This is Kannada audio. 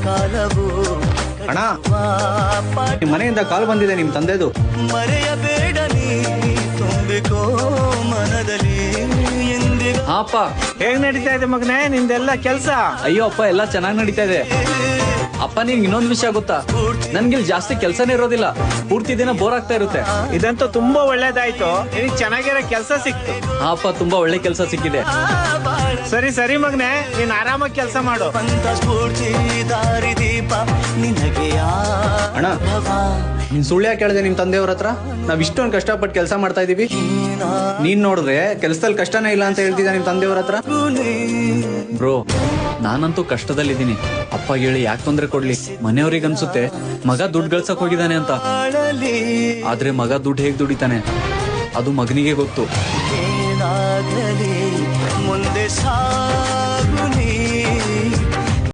ಕಾಲವು ಅಣ್ಣ ನಿಮ್ ಮನೆಯಿಂದ ಕಾಲ್ ಬಂದಿದೆ ನಿಮ್ ತಂದೆದು. ಮರೆಯಬೇಡ ನೀ ತುಂಬಿಕೋ ಮನದಲ್ಲಿ ಎಂದಿಗೂ. ಅಪ್ಪ. ಹೇಗ್ ನಡೀತಾ ಇದೆ ಮಗನೇ ನಿಂದೆಲ್ಲ ಕೆಲ್ಸ? ಅಯ್ಯೋ ಅಪ್ಪ, ಎಲ್ಲ ಚೆನ್ನಾಗಿ ನಡೀತಾ ಇದೆ. ಅಪ್ಪ ನಿಂಗೆ ಇನ್ನೊಂದು ವಿಷಯ ಗೊತ್ತಾ? ನನ್ಗೆ ಜಾಸ್ತಿ ಕೆಲ್ಸನೇ ಇರೋದಿಲ್ಲ, ಪೂರ್ತಿ ದಿನ ಬೋರ್ ಆಗ್ತಾ ಇರುತ್ತೆ. ಇದಂತೂ ತುಂಬಾ ಒಳ್ಳೇದಾಯ್ತು, ನಿನಗೆ ಚೆನ್ನಾಗಿರೋ ಕೆಲ್ಸ ಸಿಕ್ತು. ಅಪ್ಪ ತುಂಬಾ ಒಳ್ಳೆ ಕೆಲಸ ಸಿಕ್ಕಿದೆ. ಸರಿ ಸರಿ ಮಗನೇ, ನೀನ್ ಆರಾಮಾಗಿ ಕೆಲ್ಸ ಮಾಡು. ಸ್ಫೂರ್ತಿ ದಾರಿ ದೀಪ ನಿನಗೆ ಅಣ್ಣ ನೀನ್ ಸುಳ್ಳು ಯಾಕೆ ಕೇಳಿದೆ ನಿಮ್ ತಂದೆಯವ್ರ ಹತ್ರ? ನಾವ್ ಇಷ್ಟೊಂದು ಕಷ್ಟಪಟ್ಟು ಕೆಲಸ ಮಾಡ್ತಾ ಇದೀವಿ, ನೀನ್ ನೋಡಿದ್ರೆ ಕೆಲ್ಸದಲ್ಲಿ ಕಷ್ಟನೇ ಇಲ್ಲ ಅಂತ ಹೇಳ್ತಿದ್ದ ನಿಮ್ ತಂದೆಯವ್ರ ಹತ್ರ. ಬ್ರೋ, ನಾನಂತೂ ಕಷ್ಟದಲ್ಲಿದ್ದೀನಿ. ಅಪ್ಪ ಹೇಳಿ ಯಾಕೆ ತೊಂದ್ರೆ ಕೊಡ್ಲಿ? ಮನೆಯವ್ರಿಗೆ ಅನ್ಸುತ್ತೆ ಮಗ ದುಡ್ಡು ಗಳಿಸಕ್ ಹೋಗಿದ್ದಾನೆ ಅಂತ. ಆದ್ರೆ ಮಗ ದುಡ್ಡು ಹೇಗ್ ದುಡಿತಾನೆ ಅದು ಮಗನಿಗೆ ಗೊತ್ತು. ಏನಾಗಲಿ ಮುಂದೆ